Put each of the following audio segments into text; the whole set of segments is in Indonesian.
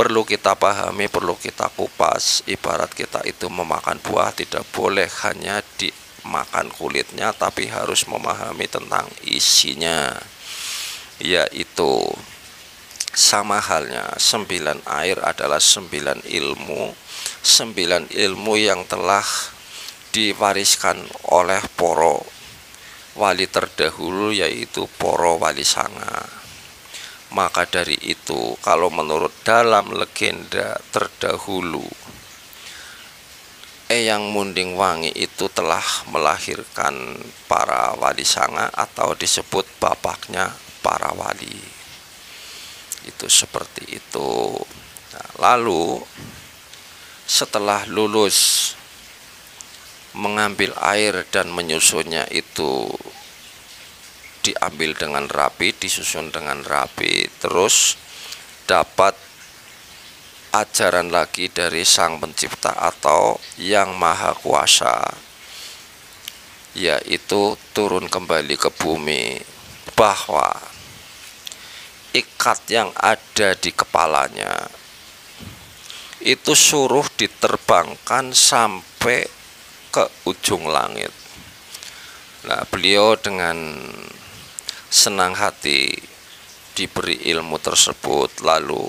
perlu kita pahami, perlu kita kupas. Ibarat kita itu memakan buah, tidak boleh hanya dimakan kulitnya, tapi harus memahami tentang isinya, yaitu sama halnya 9 air adalah 9 ilmu, 9 ilmu yang telah diwariskan oleh poro wali terdahulu, yaitu poro wali sanga. Maka dari itu, kalau menurut dalam legenda terdahulu, Eyang Munding Wangi itu telah melahirkan para wali sanga atau disebut bapaknya para wali. Itu seperti itu. Nah, lalu setelah lulus mengambil air dan menyusunnya itu diambil dengan rapi, disusun dengan rapi, terus dapat ajaran lagi dari Sang Pencipta atau Yang Maha Kuasa, yaitu turun kembali ke bumi, bahwa ikat yang ada di kepalanya itu suruh diterbangkan sampai ke ujung langit. Nah, beliau dengan senang hati diberi ilmu tersebut, lalu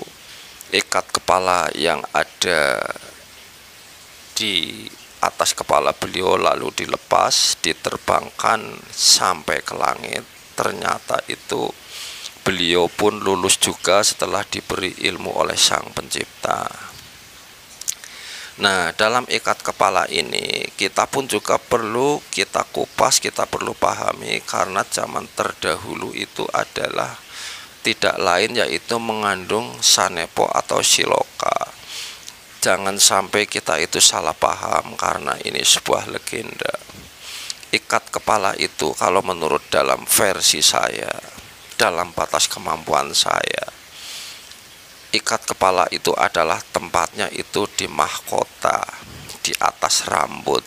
ikat kepala yang ada di atas kepala beliau lalu dilepas, diterbangkan sampai ke langit. Ternyata itu beliau pun lulus juga setelah diberi ilmu oleh Sang Pencipta. Nah, dalam ikat kepala ini kita pun juga perlu kita kupas, kita perlu pahami, karena zaman terdahulu itu adalah tidak lain yaitu mengandung sanepo atau siloka. Jangan sampai kita itu salah paham, karena ini sebuah legenda. Ikat kepala itu kalau menurut dalam versi saya, dalam batas kemampuan saya, ikat kepala itu adalah tempatnya itu di mahkota, di atas rambut.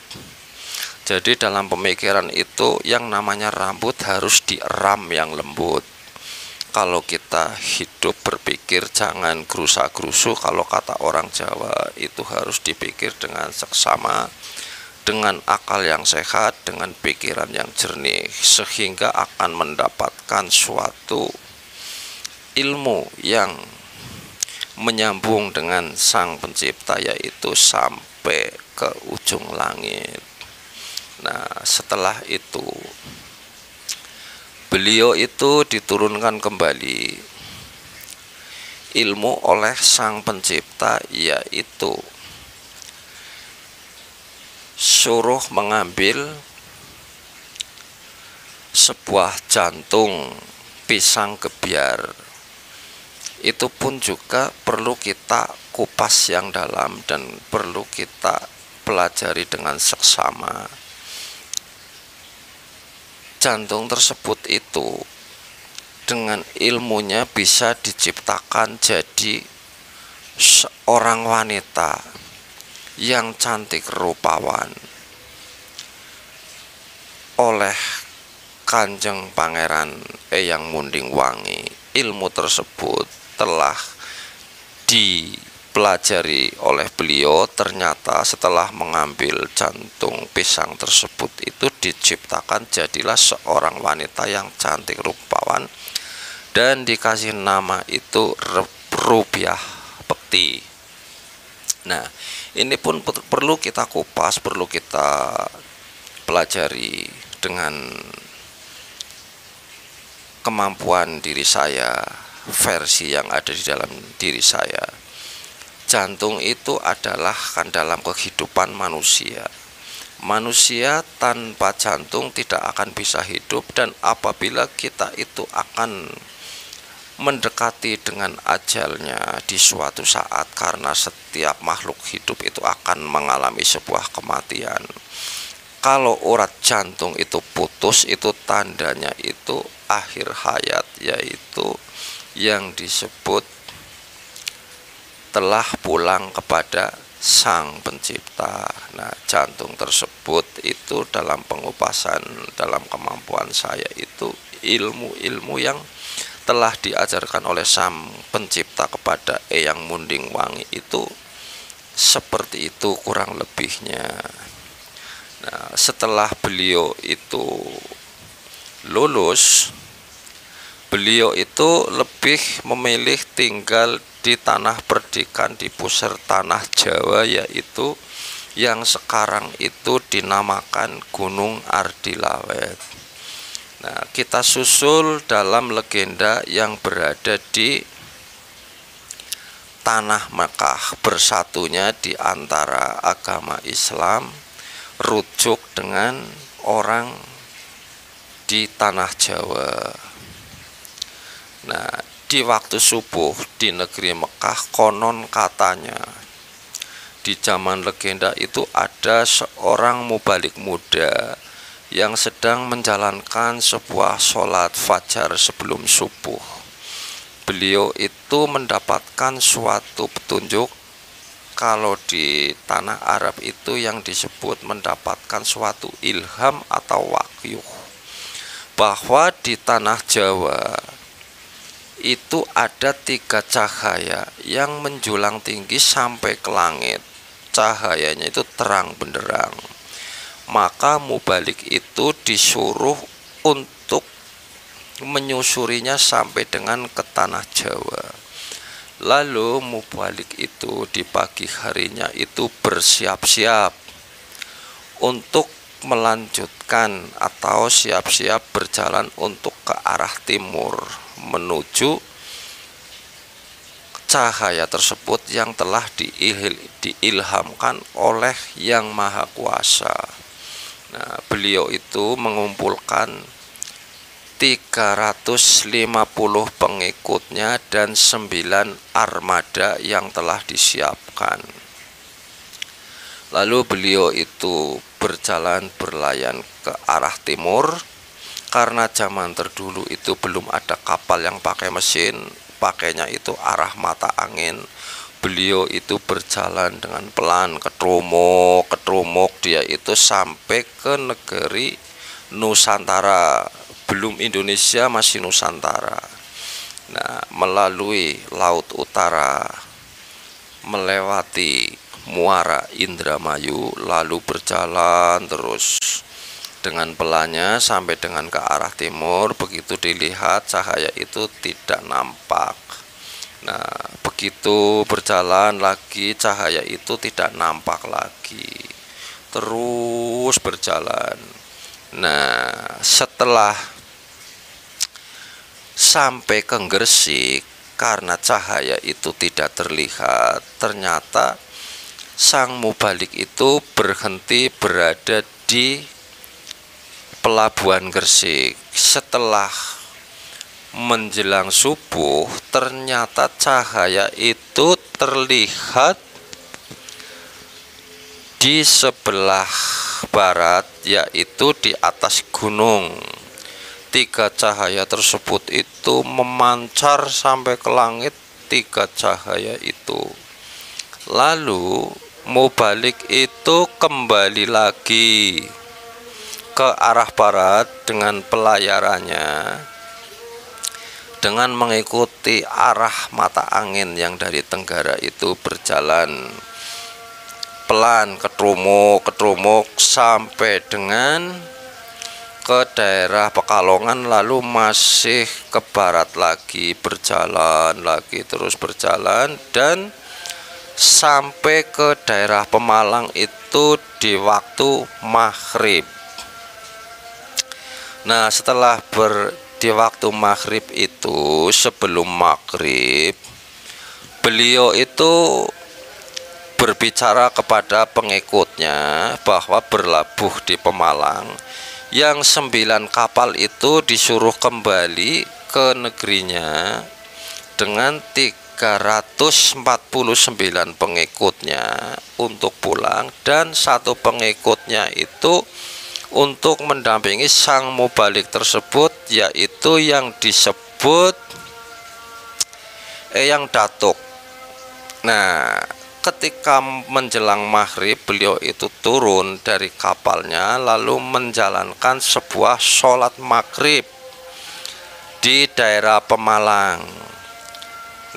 Jadi dalam pemikiran itu yang namanya rambut harus dieram yang lembut. Kalau kita hidup berpikir jangan gerusa-gerusu, kalau kata orang Jawa itu harus dipikir dengan seksama, dengan akal yang sehat, dengan pikiran yang jernih, sehingga akan mendapatkan suatu ilmu yang menyambung dengan Sang Pencipta, yaitu sampai ke ujung langit. Nah, setelah itu beliau itu diturunkan kembali ilmu oleh Sang Pencipta, yaitu suruh mengambil sebuah jantung pisang gebyar. Itu pun juga perlu kita kupas yang dalam dan perlu kita pelajari dengan seksama. Jantung tersebut itu dengan ilmunya bisa diciptakan jadi seorang wanita yang cantik rupawan oleh Kanjeng Pangeran Eyang Munding Wangi. Ilmu tersebut telah dipelajari oleh beliau. Ternyata setelah mengambil jantung pisang tersebut itu diciptakan jadilah seorang wanita yang cantik rupawan dan dikasih nama itu Rupiah Bekti. Nah, ini pun perlu kita kupas, perlu kita pelajari dengan kemampuan diri saya, versi yang ada di dalam diri saya. Jantung itu adalah kan dalam kehidupan manusia. Manusia tanpa jantung tidak akan bisa hidup, dan apabila kita itu akan mendekati dengan ajalnya di suatu saat, karena setiap makhluk hidup itu akan mengalami sebuah kematian. Kalau urat jantung itu putus, itu tandanya itu akhir hayat, yaitu yang disebut telah pulang kepada Sang Pencipta. Nah, jantung tersebut itu dalam pengupasan, dalam kemampuan saya itu ilmu-ilmu yang telah diajarkan oleh Sang Pencipta kepada Eyang Munding Wangi itu seperti itu kurang lebihnya. Nah, setelah beliau itu lulus, beliau itu lebih memilih tinggal di tanah perdikan di pusar tanah Jawa, yaitu yang sekarang itu dinamakan Gunung Ardilawet. Nah, kita susul dalam legenda yang berada di tanah Mekah, bersatunya di antara agama Islam rujuk dengan orang di tanah Jawa. Nah, di waktu subuh di negeri Mekah, konon katanya di zaman legenda itu ada seorang mubalik muda yang sedang menjalankan sebuah sholat fajar sebelum subuh. Beliau itu mendapatkan suatu petunjuk, kalau di tanah Arab itu yang disebut mendapatkan suatu ilham atau wahyu, bahwa di tanah Jawa itu ada 3 cahaya yang menjulang tinggi sampai ke langit. Cahayanya itu terang benderang. Maka mubalik itu disuruh untuk menyusurinya sampai dengan ke tanah Jawa. Lalu mubalik itu di pagi harinya itu bersiap-siap untuk melanjutkan atau siap-siap berjalan untuk ke arah timur menuju cahaya tersebut yang telah diilhamkan oleh Yang Maha Kuasa. Nah, beliau itu mengumpulkan 350 pengikutnya dan 9 armada yang telah disiapkan. Lalu beliau itu berjalan berlayar ke arah timur. Karena zaman terdulu itu belum ada kapal yang pakai mesin, pakainya itu arah mata angin. Beliau itu berjalan dengan pelan, ketrumuk dia itu sampai ke negeri Nusantara. Belum Indonesia, masih Nusantara. Nah, melalui laut utara, melewati muara Indramayu, lalu berjalan terus dengan pelannya sampai dengan ke arah timur. Begitu dilihat cahaya itu tidak nampak. Nah, begitu berjalan lagi cahaya itu tidak nampak lagi. Terus berjalan. Nah, setelah sampai ke Gresik, karena cahaya itu tidak terlihat, ternyata sang mubalik itu berhenti berada di pelabuhan Gresik. Setelah menjelang subuh, ternyata cahaya itu terlihat di sebelah barat, yaitu di atas gunung. 3 cahaya tersebut itu memancar sampai ke langit, 3 cahaya itu. Lalu mubalik itu kembali lagi ke arah barat dengan pelayarannya, dengan mengikuti arah mata angin yang dari tenggara itu berjalan pelan, ketrumuk sampai dengan ke daerah Pekalongan, lalu masih ke barat lagi, berjalan lagi, terus berjalan dan sampai ke daerah Pemalang itu di waktu maghrib. Nah, setelah di waktu maghrib itu, sebelum maghrib, beliau itu berbicara kepada pengikutnya bahwa berlabuh di Pemalang, yang 9 kapal itu disuruh kembali ke negerinya dengan 349 pengikutnya untuk pulang, dan 1 pengikutnya itu untuk mendampingi sang mubalik tersebut, yaitu yang disebut Eyang Datuk. Nah, ketika menjelang maghrib, beliau itu turun dari kapalnya lalu menjalankan sebuah sholat maghrib di daerah Pemalang.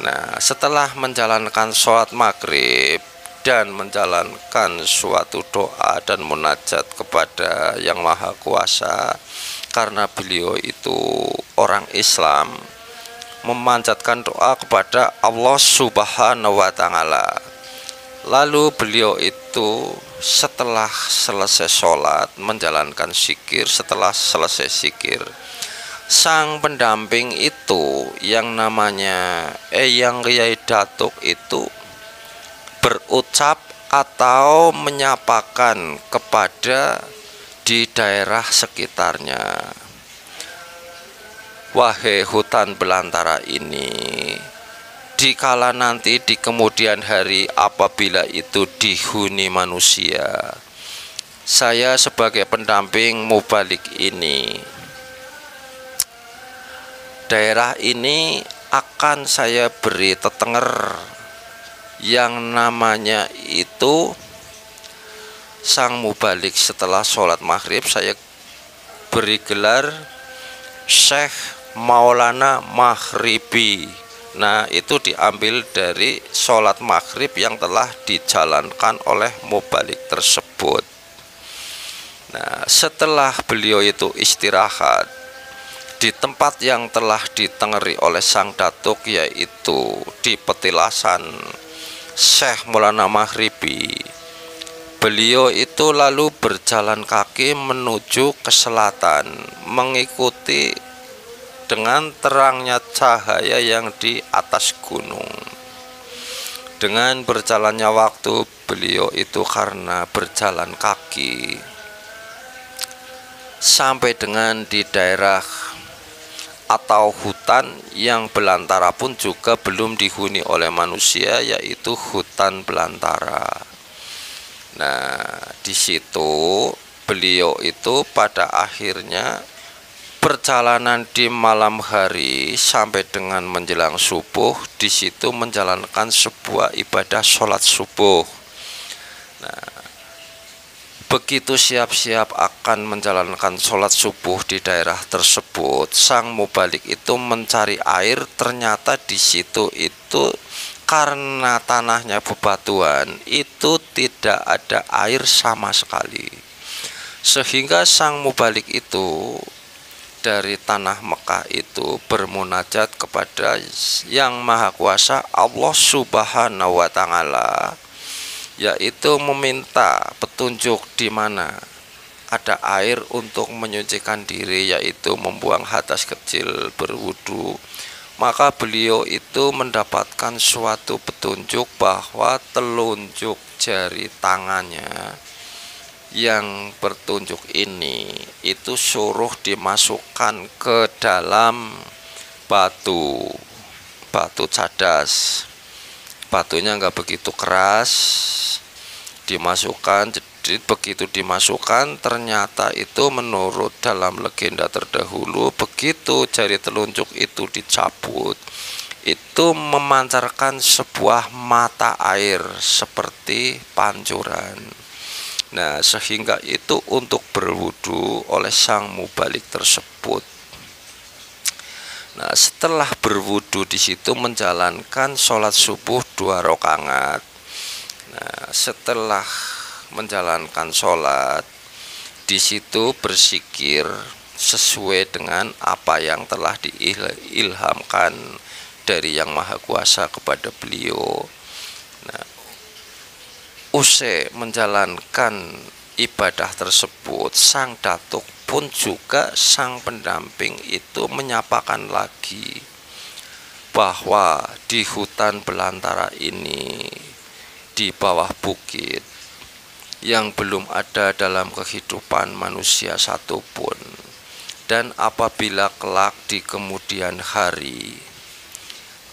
Nah, setelah menjalankan sholat maghrib dan menjalankan suatu doa dan munajat kepada Yang Maha Kuasa, karena beliau itu orang Islam, memanjatkan doa kepada Allah Subhanahu wa Ta'ala. Lalu beliau itu setelah selesai sholat menjalankan zikir. Setelah selesai zikir, sang pendamping itu yang namanya Eyang Kyai Datuk itu berucap atau menyapakan kepada di daerah sekitarnya, wahai hutan belantara ini, dikala nanti di kemudian hari apabila itu dihuni manusia, saya sebagai pendamping mubalik ini, daerah ini akan saya beri tetenger yang namanya itu sang mubalik. Setelah sholat maghrib saya beri gelar Syekh Maulana Maghribi. Nah, itu diambil dari sholat maghrib yang telah dijalankan oleh mubalik tersebut. Nah, setelah beliau itu istirahat di tempat yang telah ditengeri oleh sang datuk, yaitu di petilasan Syekh Maulana Maghribi, beliau itu lalu berjalan kaki menuju ke selatan, mengikuti dengan terangnya cahaya yang di atas gunung. Dengan berjalannya waktu, beliau itu karena berjalan kaki sampai dengan di daerah atau hutan yang belantara pun juga belum dihuni oleh manusia, yaitu hutan belantara. Nah, di situ beliau itu pada akhirnya perjalanan di malam hari sampai dengan menjelang subuh, di situ menjalankan sebuah ibadah sholat subuh. Nah, begitu siap-siap akan menjalankan sholat subuh di daerah tersebut, sang mubalik itu mencari air. Ternyata di situ itu karena tanahnya bebatuan, itu tidak ada air sama sekali, sehingga sang mubalik itu dari tanah Mekah itu bermunajat kepada Yang Maha Kuasa Allah Subhanahu wa Ta'ala, yaitu meminta petunjuk di mana ada air untuk menyucikan diri, yaitu membuang hadas kecil, berwudu. Maka beliau itu mendapatkan suatu petunjuk bahwa telunjuk jari tangannya yang bertunjuk ini itu suruh dimasukkan ke dalam batu cadas. Batunya nggak begitu keras, dimasukkan. Jadi begitu dimasukkan, ternyata itu menurut dalam legenda terdahulu, begitu jari telunjuk itu dicabut, itu memancarkan sebuah mata air seperti pancuran. Nah, sehingga itu untuk berwudu oleh sang mubalik tersebut. Nah, setelah berwudu di situ menjalankan sholat subuh 2 rakaat. Nah, setelah menjalankan sholat di situ berzikir sesuai dengan apa yang telah diilhamkan dari Yang Maha Kuasa kepada beliau. Nah, usai menjalankan ibadah tersebut, sang datuk pun juga sang pendamping itu menyapakan lagi bahwa di hutan belantara ini, di bawah bukit yang belum ada dalam kehidupan manusia satupun, dan apabila kelak di kemudian hari,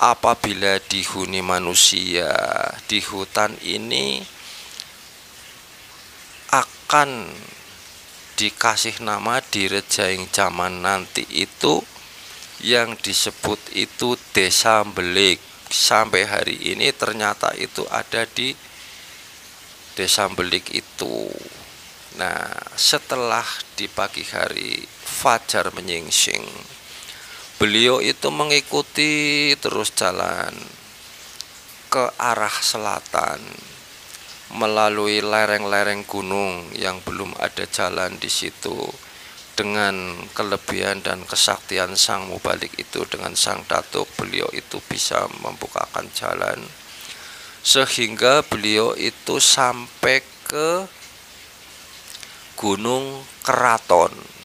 apabila dihuni manusia, di hutan ini akan dikasih nama di rejaing zaman nanti itu yang disebut itu Desa Belik. Sampai hari ini ternyata itu ada di Desa Belik itu. Nah, setelah di pagi hari fajar menyingsing, Beliau itu mengikuti terus jalan ke arah selatan melalui lereng-lereng gunung yang belum ada jalan di situ. Dengan kelebihan dan kesaktian Sang Mubalik itu, dengan Sang Datuk, beliau itu bisa membukakan jalan sehingga beliau itu sampai ke Gunung Keraton.